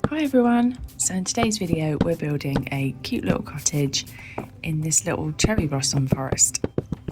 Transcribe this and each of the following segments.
Hi everyone, so in today's video we're building a cute little cottage in this little cherry blossom forest.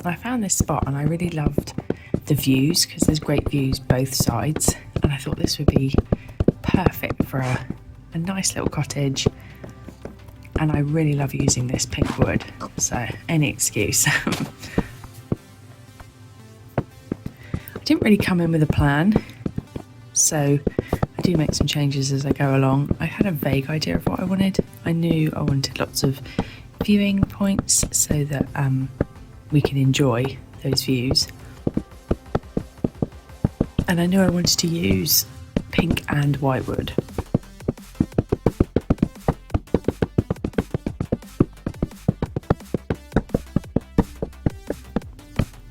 I found this spot and I really loved the views because there's great views both sides, and I thought this would be perfect for a nice little cottage, and I really love using this pink wood, so any excuse. I didn't really come in with a plan, so I do make some changes as I go along. I had a vague idea of what I wanted. I knew I wanted lots of viewing points so that we can enjoy those views. And I knew I wanted to use pink and white wood.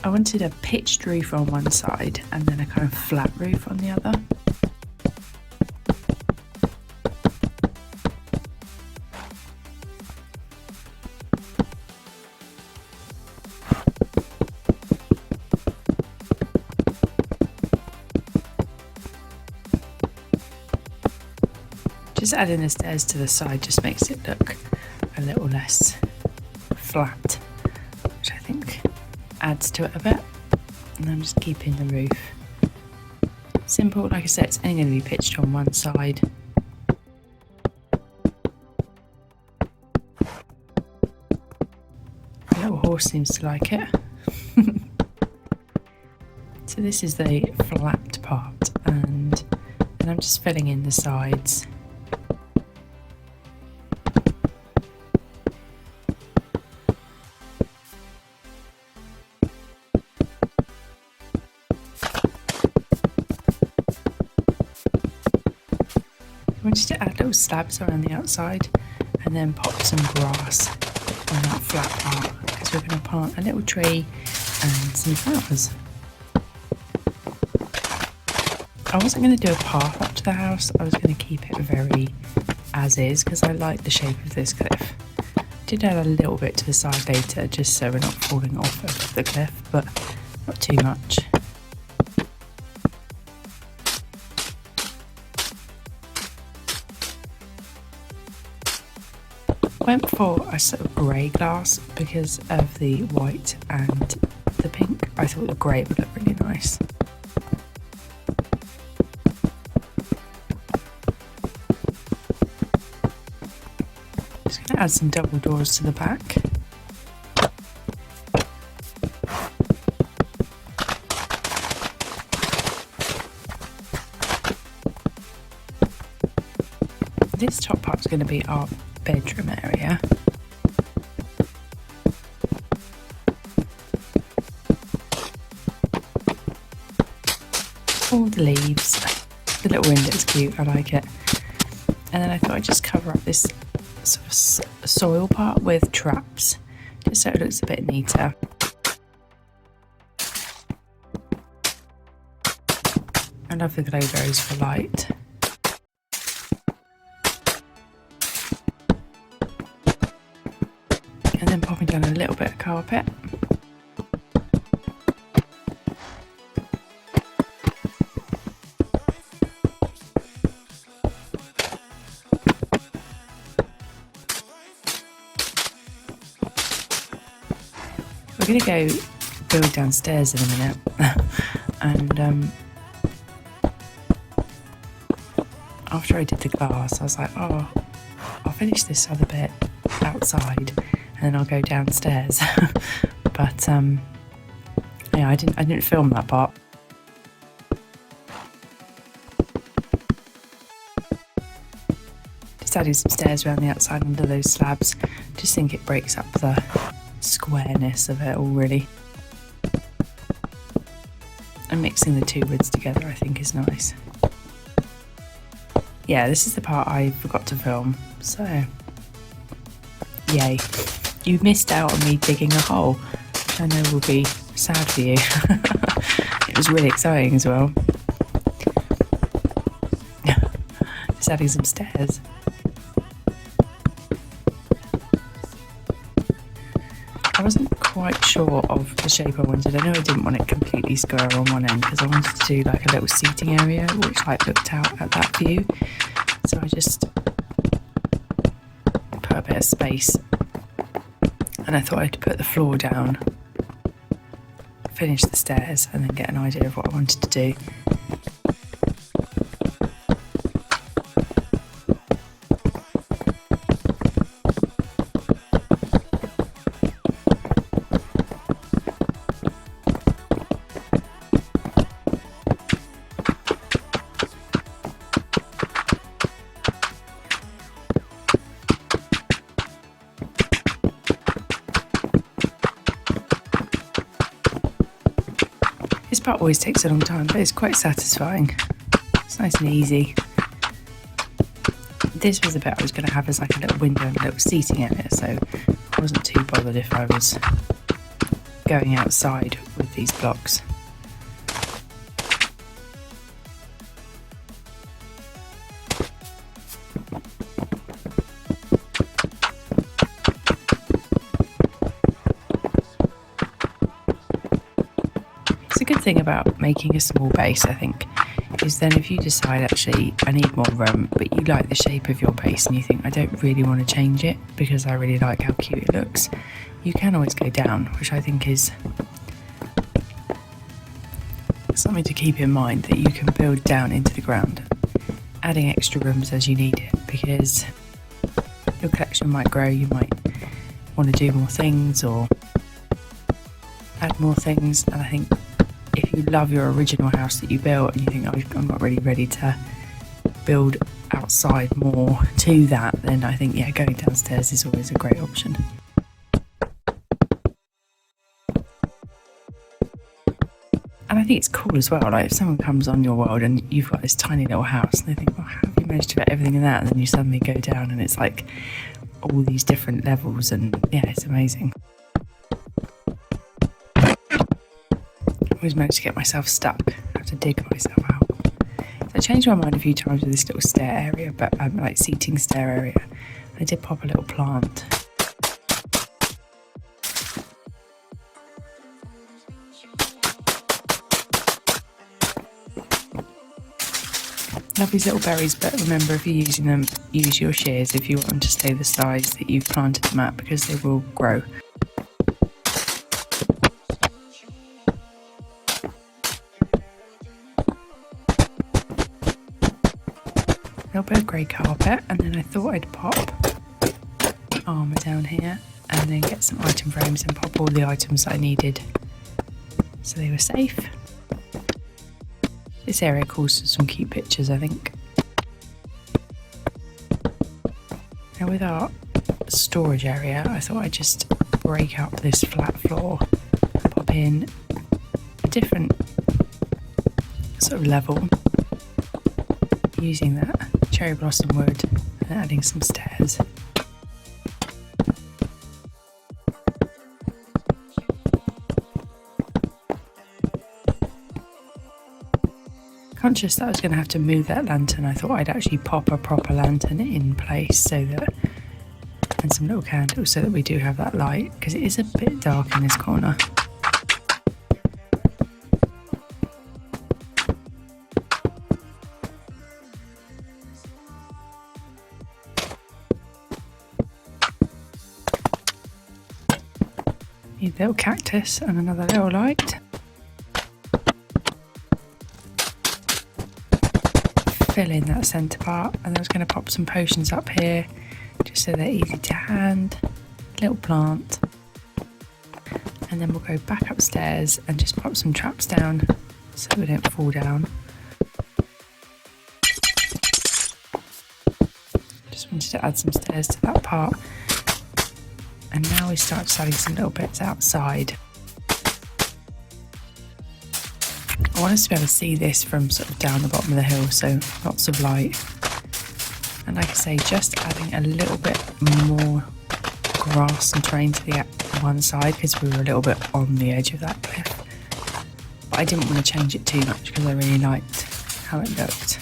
I wanted a pitched roof on one side and then a kind of flat roof on the other. Just adding the stairs to the side just makes it look a little less flat, which I think adds to it a bit. And I'm just keeping the roof simple. Like I said, it's only going to be pitched on one side. The little horse seems to like it. So this is the flat part, and then I'm just filling in the sides. I wanted to add little slabs around the outside and then pop some grass on that flat part because we're going to plant a little tree and some flowers. I wasn't going to do a path up to the house. I was going to keep it very as is because I like the shape of this cliff. I did add a little bit to the side later just so we're not falling off of the cliff, but not too much. I went for a sort of grey glass because of the white and the pink. I thought the grey would look really nice. Just going to add some double doors to the back. This top part is going to be our bedroom area. All the leaves. The little window's cute, I like it. And then I thought I'd just cover up this sort of soil part with traps, just so it looks a bit neater. I love the glow berries for light. And then popping down a little bit of carpet. We're going to go build downstairs in a minute. And after I did the glass, I was like, oh, I'll finish this other bit outside and then I'll go downstairs. But yeah, I didn't film that part. Just adding some stairs around the outside under those slabs. Just think it breaks up the squareness of it all, really. And mixing the two woods together I think is nice. Yeah, this is the part I forgot to film, so yay. You missed out on me digging a hole, which I know will be sad for you. It was really exciting as well. Just adding some stairs. I wasn't quite sure of the shape I wanted. I know I didn't want it completely square on one end because I wanted to do like a little seating area which like looked out at that view. So I just put a bit of space, and I thought I'd put the floor down, finish the stairs, and then get an idea of what I wanted to do. This part always takes a long time, but it's quite satisfying. It's nice and easy. This was the bit I was going to have as like a little window and a little seating area, so I wasn't too bothered if I was going outside with these blocks. The good thing about making a small base, I think, is then if you decide actually I need more room, but you like the shape of your base and you think I don't really want to change it because I really like how cute it looks, you can always go down, which I think is something to keep in mind, that you can build down into the ground, adding extra rooms as you need it, because your collection might grow, you might want to do more things or add more things, and I think if you love your original house that you built and you think, oh, I'm not really ready to build outside more to that, then I think, yeah, going downstairs is always a great option. And I think it's cool as well, like if someone comes on your world and you've got this tiny little house and they think, well, how have you managed to fit everything in that? And then you suddenly go down and it's like all these different levels, and yeah, it's amazing. I always manage to get myself stuck. I have to dig myself out. So I changed my mind a few times with this little stair area, but like seating stair area. I did pop a little plant. Love these little berries, but remember, if you're using them, use your shears if you want them to stay the size that you've planted them at, because they will grow. A little bit of grey carpet, and then I thought I'd pop armour down here and then get some item frames and pop all the items that I needed so they were safe. This area calls for some cute pictures, I think. Now with our storage area, I thought I'd just break up this flat floor, pop in a different sort of level using that cherry blossom wood and adding some stairs. Conscious that I was going to have to move that lantern, I thought I'd actually pop a proper lantern in place so that, and some little candles so that we do have that light, because it is a bit dark in this corner. Need a little cactus and another little light. Fill in that centre part, and I was going to pop some potions up here just so they're easy to hand. Little plant, and then we'll go back upstairs and just pop some traps down so we don't fall down. Just wanted to add some stairs to that part, and now we start just adding some little bits outside. I want us to be able to see this from sort of down the bottom of the hill, so lots of light. And like I say, just adding a little bit more grass and terrain to the one side because we were a little bit on the edge of that cliff. But I didn't want to change it too much because I really liked how it looked.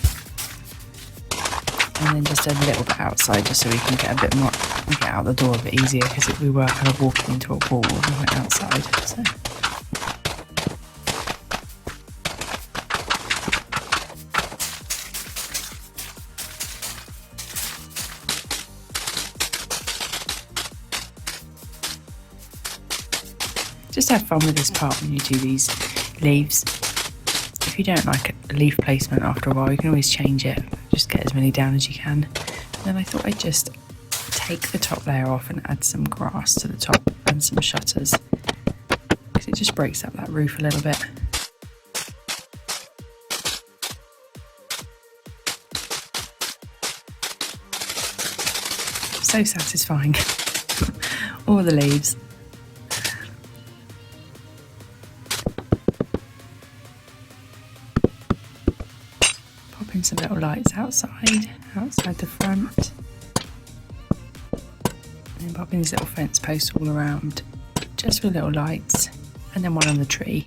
And then just a little bit outside just so we can get a bit more, get out the door a bit easier, because we were kind of walking into a wall when we went outside. So. Just have fun with this part when you do these leaves. If you don't like a leaf placement after a while, you can always change it. Just get as many down as you can. And then I thought I'd just take the top layer off and add some grass to the top and some shutters, because it just breaks up that roof a little bit. So satisfying. All the leaves. Pop in some little lights outside the front. And then pop in these little fence posts all around, just with little lights. And then one on the tree.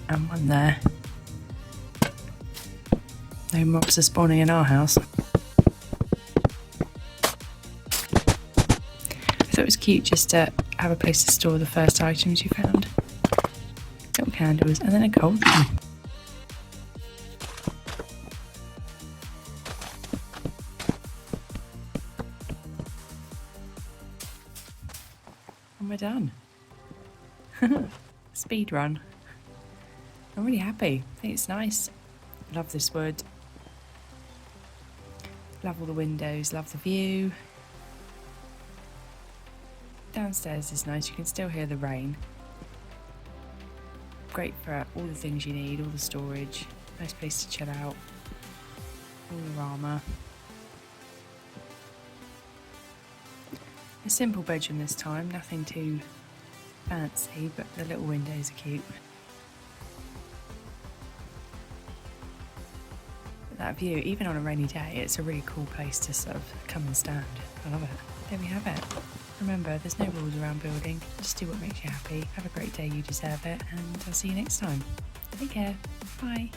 And one there. No mobs are spawning in our house. I thought it was cute just to have a place to store the first items you found. Little candles and then a cold one. And we're done. Speed run. I'm really happy. I think it's nice. Love this wood. Love all the windows, love the view. Downstairs is nice, you can still hear the rain. Great for all the things you need, all the storage. Nice place to chill out. All the armour. A simple bedroom this time, nothing too fancy, but the little windows are cute. But that view, even on a rainy day, it's a really cool place to sort of come and stand. I love it. There we have it. Remember, there's no rules around building. Just do what makes you happy. Have a great day, you deserve it, and I'll see you next time. Take care. Bye.